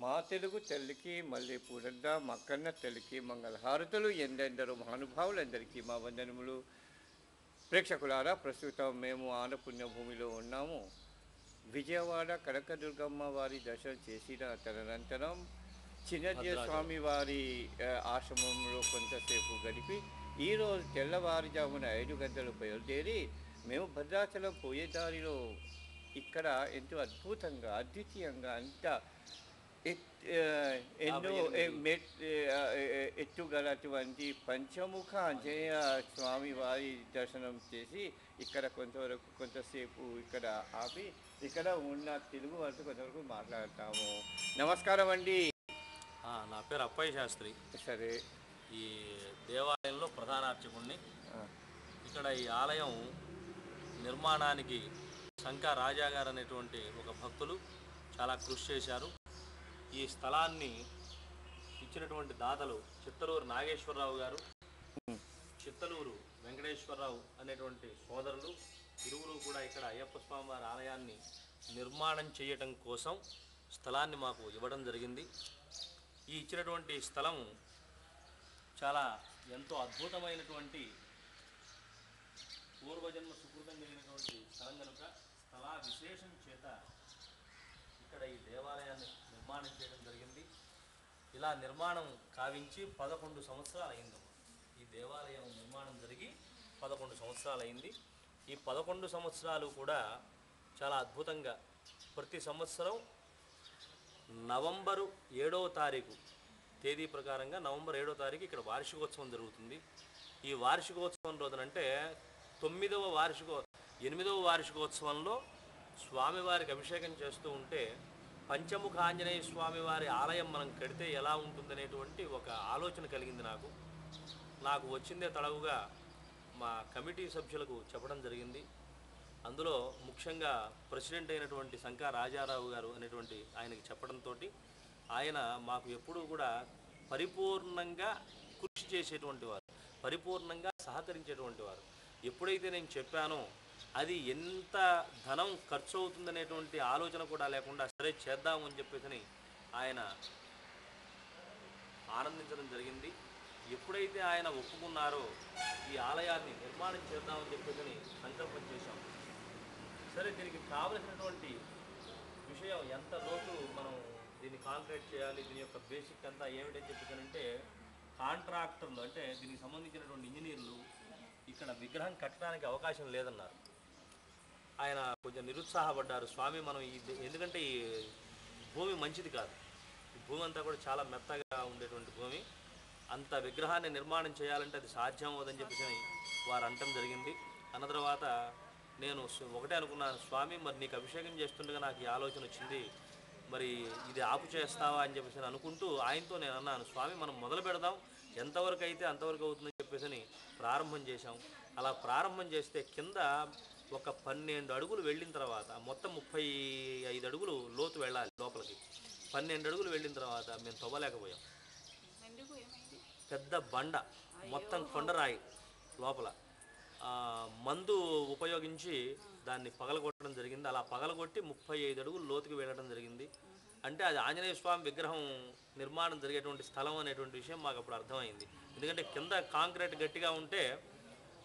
మా తెలుగు తల్లికి మళ్ళీ పూడద్ద మక్కన్న తల్లికి మంగళహారతులు ఎందెందరో మహానుభావులందరికీ మా వందనములు. ప్రేక్షకులారా, ప్రస్తుతం మేము ఆనపుణ్యభూమిలో ఉన్నాము. విజయవాడ కనకదుర్గమ్మ వారి దర్శనం చేసిన తదనంతరం చిన్నజయ స్వామి వారి ఆశ్రమంలో కొంతసేపు గడిపి ఈరోజు తెల్లవారుజామున 5 గంటలు బయలుదేరి మేము భద్రాచలం పోయే దారిలో ఇక్కడ ఎంతో అద్భుతంగా అద్వితీయంగా అంత ఎన్నో ఎత్తుగలటువంటి పంచముఖ ఆంజనేయ స్వామి వారి దర్శనం చేసి ఇక్కడ కొంతసేపు ఇక్కడ ఆపి ఇక్కడ ఉన్న తెలుగు వారితో కొంతవరకు మాట్లాడతాము. నమస్కారం అండి. నా పేరు అప్పయ్య శాస్త్రి. సరే, ఈ దేవాలయంలో ప్రధాన అర్చకుడిని. ఇక్కడ ఈ ఆలయం నిర్మాణానికి శంకా రాజా గారు అనేటువంటి ఒక భక్తులు చాలా కృషి చేశారు. ఈ స్థలాన్ని ఇచ్చినటువంటి దాతలు చిత్తలూరు నాగేశ్వరరావు గారు, చిత్తలూరు వెంకటేశ్వరరావు అనేటువంటి సోదరులు ఇరువురు కూడా ఇక్కడ అయ్యప్ప స్వామి వారి ఆలయాన్ని నిర్మాణం చేయటం కోసం స్థలాన్ని మాకు ఇవ్వడం జరిగింది. ఈ ఇచ్చినటువంటి స్థలం చాలా ఎంతో అద్భుతమైనటువంటి పూర్వజన్మ సుకృతం కలిగినటువంటి స్థలం కనుక స్థల విశేషం చేత ఇక్కడ ఈ దేవాలయాన్ని నిర్మాణం చేయడం జరిగింది. ఇలా నిర్మాణం కావించి 11 సంవత్సరాలు అయింది. ఈ దేవాలయం నిర్మాణం జరిగి 11 సంవత్సరాలు అయింది. ఈ 11 సంవత్సరాలు కూడా చాలా అద్భుతంగా ప్రతి సంవత్సరం నవంబరు 7వ తారీఖు తేదీ ప్రకారంగా నవంబర్ 7వ తారీఖు ఇక్కడ వార్షికోత్సవం జరుగుతుంది. ఈ వార్షికోత్సవం రోజునంటే 8వ వార్షికోత్సవంలో స్వామివారికి అభిషేకం చేస్తూ ఉంటే పంచముఖ ఆంజనేయ స్వామివారి ఆలయం మనం కడితే ఎలా ఉంటుందనేటువంటి ఒక ఆలోచన కలిగింది. నాకు వచ్చిందే తడవుగా మా కమిటీ సభ్యులకు చెప్పడం జరిగింది. అందులో ముఖ్యంగా ప్రెసిడెంట్ అయినటువంటి శంకా రాజారావు గారు అనేటువంటి ఆయనకి చెప్పడంతో ఆయన మాకు ఎప్పుడూ కూడా పరిపూర్ణంగా కృషి చేసేటువంటి వారు, పరిపూర్ణంగా సహకరించేటువంటి వారు. ఎప్పుడైతే నేను చెప్పానో అది ఎంత ధనం ఖర్చు అవుతుందనేటువంటి ఆలోచన కూడా లేకుండా సరే చేద్దామని చెప్పేసి ఆయన ఆనందించడం జరిగింది. ఎప్పుడైతే ఆయన ఒప్పుకున్నారో ఈ ఆలయాన్ని నిర్మాణం చేద్దామని చెప్పేసి సంకల్పం చేశాం. సరే, దీనికి కావలసినటువంటి విషయం ఎంత లోతు మనం దీన్ని కాంక్రీట్ చేయాలి, దీని యొక్క బేసిక్ అంతా ఏమిటని చెప్పేసానంటే కాంట్రాక్టర్లు అంటే దీనికి సంబంధించినటువంటి ఇంజనీర్లు ఇక్కడ విగ్రహం కట్టడానికి అవకాశం లేదన్నారు. ఆయన కొంచెం నిరుత్సాహపడ్డారు. స్వామి, మనం ఎందుకంటే ఈ భూమి మంచిది కాదు, ఈ భూమి అంతా కూడా చాలా మెత్తగా ఉండేటువంటి భూమి, అంత విగ్రహాన్ని నిర్మాణం చేయాలంటే అది సాధ్యం అవ్వదని చెప్పేసి వారు అనటం జరిగింది. అన్న తర్వాత నేను ఒకటే అనుకున్నాను, స్వామి మరి నీకు అభిషేకం చేస్తుండగా నాకు ఈ ఆలోచన వచ్చింది, మరి ఇది ఆపు చేస్తావా అని చెప్పేసి అనుకుంటూ ఆయనతో నేను అన్నాను, స్వామి మనం మొదలు పెడదాం, ఎంతవరకు అయితే అంతవరకు అవుతుందని చెప్పేసి ప్రారంభం చేశాం. అలా ప్రారంభం చేస్తే కింద ఒక 12 అడుగులు వెళ్ళిన తర్వాత మొత్తం 35 అడుగులు లోతు వెళ్ళాలి లోపలికి. 12 అడుగులు వెళ్ళిన తర్వాత మేము తవ్వలేకపోయాం. పెద్ద బండ, మొత్తం కొండరాయి లోపల మందు ఉపయోగించి దాన్ని పగలగొట్టడం జరిగింది. అలా పగలగొట్టి 35 అడుగులు లోతుకి వెళ్ళడం జరిగింది. అంటే అది ఆంజనేయ స్వామి విగ్రహం నిర్మాణం జరిగేటువంటి స్థలం అనేటువంటి విషయం మాకు అప్పుడు అర్థమైంది. ఎందుకంటే కింద కాంక్రీట్ గట్టిగా ఉంటే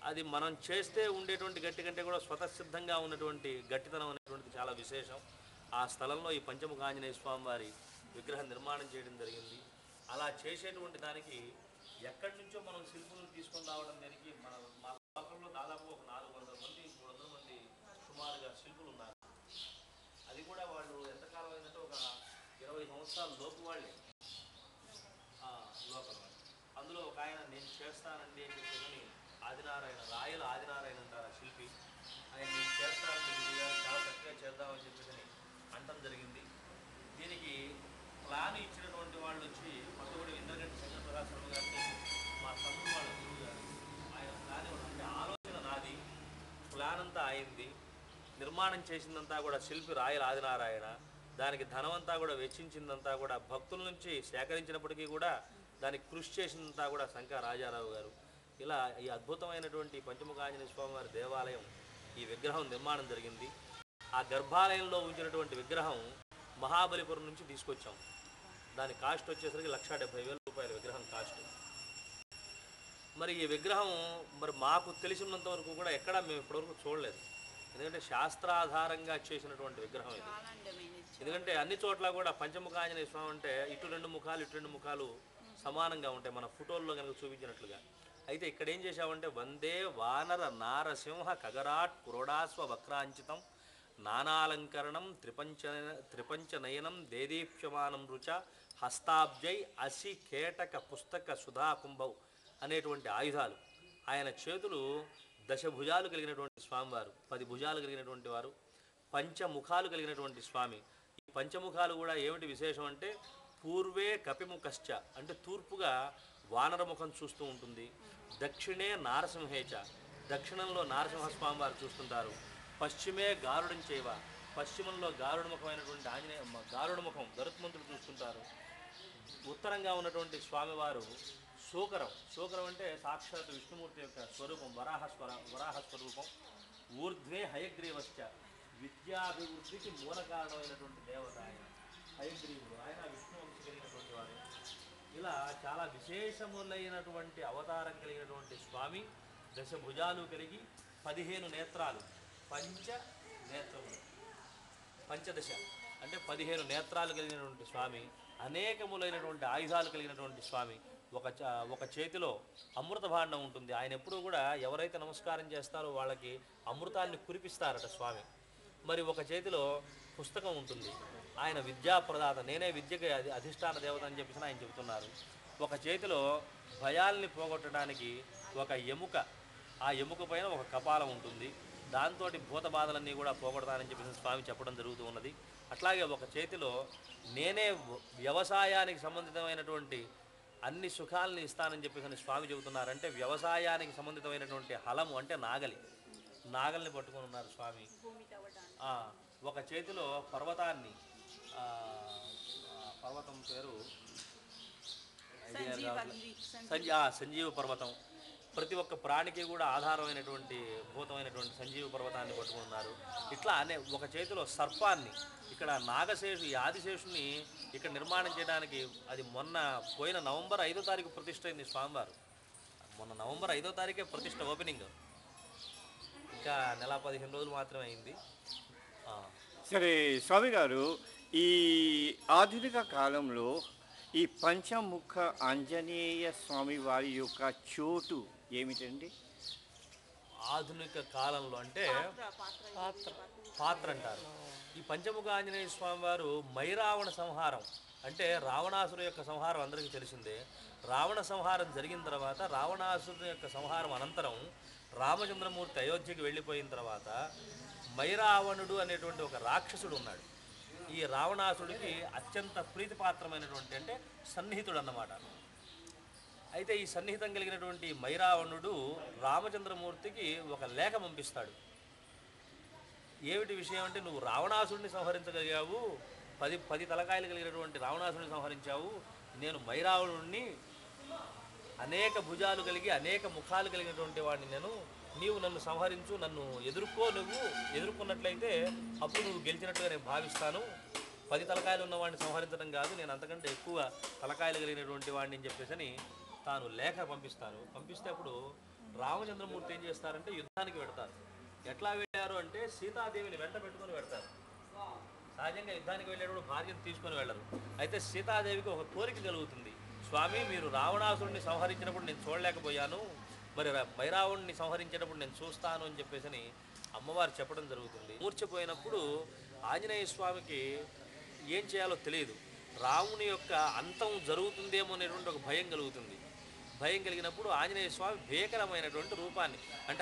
అది మనం చేస్తే ఉండేటువంటి గట్టి కంటే కూడా స్వతసిద్ధంగా ఉన్నటువంటి గట్టితనం అనేటువంటిది చాలా విశేషం. ఆ స్థలంలో ఈ పంచముఖ ఆంజనేయ స్వామి వారి విగ్రహం నిర్మాణం చేయడం జరిగింది. అలా చేసేటువంటి దానికి ఎక్కడి నుంచో మనం శిల్పులను తీసుకొని రావడం జరిగి మా లోకంలో దాదాపు ఒక 400 మంది 300 మంది సుమారుగా శిల్పులు ఉన్నారు. అది కూడా వాళ్ళు ఎంతకాలం అయిందంటే ఒక 20 సంవత్సరాల లోపు వాళ్ళే లోకల్ వాళ్ళు. అందులో ఒక ఆయన నేను చేస్తానండి అని చెప్పేసి ఆదినారాయణ, రాయల ఆదినారాయణ అంటారు ఆ శిల్పి, ఆయన నేను చేస్తానండి చాలా చక్కగా చేద్దామని చెప్పేసి అంటం జరిగింది. దీనికి ప్లాన్ ఇచ్చినటువంటి వాళ్ళు వచ్చి పక్కబడి ఇంద్రగంటి చంద్రప్రకాశ్ శర్మ గారిని మా తమ్ముడు వాళ్ళ గురువు గారు, ఆయన ప్లాన్ అంటే ఆలోచన నాది, ప్లాన్ అంతా అయింది, నిర్మాణం చేసిందంతా కూడా శిల్పి రాయల ఆదినారాయణ, దానికి ధనమంతా కూడా వెచ్చించిందంతా కూడా భక్తుల నుంచి సేకరించినప్పటికీ కూడా దానికి కృషి చేసిందంతా కూడా శంకా రాజారావు గారు. ఇలా ఈ అద్భుతమైనటువంటి పంచముఖ ఆంజనేయ స్వామి వారి దేవాలయం ఈ విగ్రహం నిర్మాణం జరిగింది. ఆ గర్భాలయంలో ఉంచినటువంటి విగ్రహం మహాబలిపురం నుంచి తీసుకొచ్చాం. దాని కాస్ట్ వచ్చేసరికి 1,70,000 రూపాయలు విగ్రహం కాస్ట్. మరి ఈ విగ్రహం మరి మాకు తెలిసినంత వరకు కూడా ఎక్కడా మేము ఇప్పటివరకు చూడలేదు. ఎందుకంటే శాస్త్రాధారంగా చేసినటువంటి విగ్రహం ఇది. ఎందుకంటే అన్ని చోట్ల కూడా పంచముఖ ఆంజనేయ స్వామి అంటే ఇటు 2 ముఖాలు ఇటు 2 ముఖాలు సమానంగా ఉంటాయి మన ఫోటోల్లో కనుక చూపించినట్లుగా. అయితే ఇక్కడ ఏం చేశామంటే వందే వానర నారసింహ కగరాట్ కురోడాస్వ వక్రాంచితం నానాలంకరణం త్రిపంచనయనం దేదీప్యమానం రుచ హస్తాబ్జై అసి కేటక పుస్తక సుధాకుంభౌ అనేటువంటి ఆయుధాలు. ఆయన చేతులు 10 భుజాలు కలిగినటువంటి స్వామివారు, 10 భుజాలు కలిగినటువంటి వారు, పంచముఖాలు కలిగినటువంటి స్వామి. ఈ పంచముఖాలు కూడా ఏమిటి విశేషం అంటే పూర్వే కపిముఖశ్చ అంటే తూర్పుగా వానరముఖం చూస్తూ ఉంటుంది, దక్షిణే నారసింహేచ దక్షిణంలో నారసింహస్వామి వారు చూస్తుంటారు, పశ్చిమే గారుడం చేయవ పశ్చిమంలో గారుడముఖమైనటువంటి గారుడముఖం గరుత్మంతుడు చూస్తుంటారు, ఉత్తరంగా ఉన్నటువంటి స్వామివారు శూకరం అంటే సాక్షాత్ విష్ణుమూర్తి యొక్క స్వరూపం వరాహ స్వరూపం, ఊర్ధ్వే హయగ్రీవశ్చ విద్యాభివృద్ధికి మూల కారణమైనటువంటి దేవత ఆయన హయగ్రీవుడు, ఆయన విష్ణువంశి కలిగినటువంటి వారు. ఇలా చాలా విశేషములైనటువంటి అవతారం కలిగినటువంటి స్వామి, 10 భుజాలు కలిగి 15 నేత్రాలు, పంచదశ అంటే 15 నేత్రాలు కలిగినటువంటి స్వామి, అనేకములైనటువంటి ఆయుధాలు కలిగినటువంటి స్వామి. ఒక చేతిలో అమృత భాండం ఉంటుంది. ఆయన ఎప్పుడూ కూడా ఎవరైతే నమస్కారం చేస్తారో వాళ్ళకి అమృతాన్ని కురిపిస్తారట స్వామి. మరి ఒక చేతిలో పుస్తకం ఉంటుంది. ఆయన విద్యాప్రదాత, నేనే విద్యకి అధిష్టాన దేవత అని చెప్పేసి ఆయన చెబుతున్నారు. ఒక చేతిలో భయాల్ని పోగొట్టడానికి ఒక ఎముక, ఆ ఎముక పైన ఒక కపాలం ఉంటుంది. దాంతో భూత బాధలన్నీ కూడా పోగొడతానని చెప్పేసి స్వామి చెప్పడం జరుగుతూ ఉన్నది. అట్లాగే ఒక చేతిలో నేనే వ్యవసాయానికి సంబంధితమైనటువంటి అన్ని సుఖాలని ఇస్తానని చెప్పేసి స్వామి చెబుతున్నారంటే వ్యవసాయానికి సంబంధితమైనటువంటి హలము అంటే నాగల్ని పట్టుకొని ఉన్నారు స్వామి. ఒక చేతిలో పర్వతాన్ని, పర్వతం పేరు సంజీవ పర్వతం, ప్రతి ఒక్క ప్రాణికి కూడా ఆధారమైనటువంటి భూతమైనటువంటి సంజీవ పర్వతాన్ని పట్టుకున్నారు. ఇట్లా ఒక చేతిలో సర్పాన్ని, ఇక్కడ నాగశేషు ఈ ఆదిశేషుని ఇక్కడ నిర్మాణం చేయడానికి అది పోయిన నవంబర్ 5వ తారీఖు ప్రతిష్ఠ అయింది స్వామివారు. మొన్న నవంబర్ 5వ తారీఖే ప్రతిష్ఠ ఓపెనింగ్, ఇంకా నెల 15 రోజులు మాత్రమే అయింది. సరే స్వామి గారు, ఈ ఆధునిక కాలంలో ఈ పంచముఖ ఆంజనేయ స్వామి వారి యొక్క చోటు ఏమిటండి? ఆధునిక కాలంలో అంటే పాత్ర అంటారు. ఈ పంచముఖ ఆంజనేయ స్వామి వారు మైరావణ సంహారం అంటే రావణాసురు యొక్క సంహారం అందరికీ తెలిసిందే. రావణ సంహారం జరిగిన తర్వాత, రావణాసురు యొక్క సంహారం అనంతరం రామచంద్రమూర్తి అయోధ్యకి వెళ్ళిపోయిన తర్వాత మైరావణుడు అనేటువంటి ఒక రాక్షసుడు ఉన్నాడు. ఈ రావణాసుడికి అత్యంత ప్రీతిపాత్రమైనటువంటి అంటే సన్నిహితుడు అన్నమాట. అయితే ఈ సన్నిహితం కలిగినటువంటి మైరావణుడు రామచంద్రమూర్తికి ఒక లేఖ పంపిస్తాడు. ఏమిటి విషయం అంటే, నువ్వు రావణాసుడిని సంహరించగలిగావు, 10 తలకాయలు కలిగినటువంటి రావణాసుడిని సంహరించావు, నేను మైరావణుడిని అనేక భుజాలు కలిగి అనేక ముఖాలు కలిగినటువంటి వాడిని నీవు నన్ను సంహరించు, నన్ను నువ్వు ఎదుర్కొన్నట్లయితే అప్పుడు నువ్వు గెలిచినట్టుగా నేను భావిస్తాను. 10 తలకాయలు ఉన్నవాడిని సంహరించడం కాదు, నేను అంతకంటే ఎక్కువ తలకాయలు కలిగినటువంటి వాడిని అని చెప్పేసి తాను లేఖ పంపిస్తే అప్పుడు రామచంద్రమూర్తి ఏం చేస్తారంటే యుద్ధానికి పెడతారు. ఎట్లా వెళ్ళారు అంటే సీతాదేవిని వెంట పెట్టుకొని పెడతారు. సహజంగా యుద్ధానికి వెళ్ళేటప్పుడు భార్యను తీసుకొని వెళ్ళరు. అయితే సీతాదేవికి ఒక కోరిక కలుగుతుంది, స్వామి మీరు రావణాసురుడిని సంహరించినప్పుడు నేను చూడలేకపోయాను, మరి మైరావణుడిని సంహరించేటప్పుడు నేను చూస్తాను అని చెప్పేసి అమ్మవారు చెప్పడం జరుగుతుంది. మూర్ఛపోయినప్పుడు ఆంజనేయ స్వామికి ఏం చేయాలో తెలియదు. రాముని యొక్క అంతం జరుగుతుందేమో అనేటువంటి ఒక భయం కలుగుతుంది. భయం కలిగినప్పుడు ఆంజనేయ స్వామి భీకరమైనటువంటి రూపాన్ని అంటే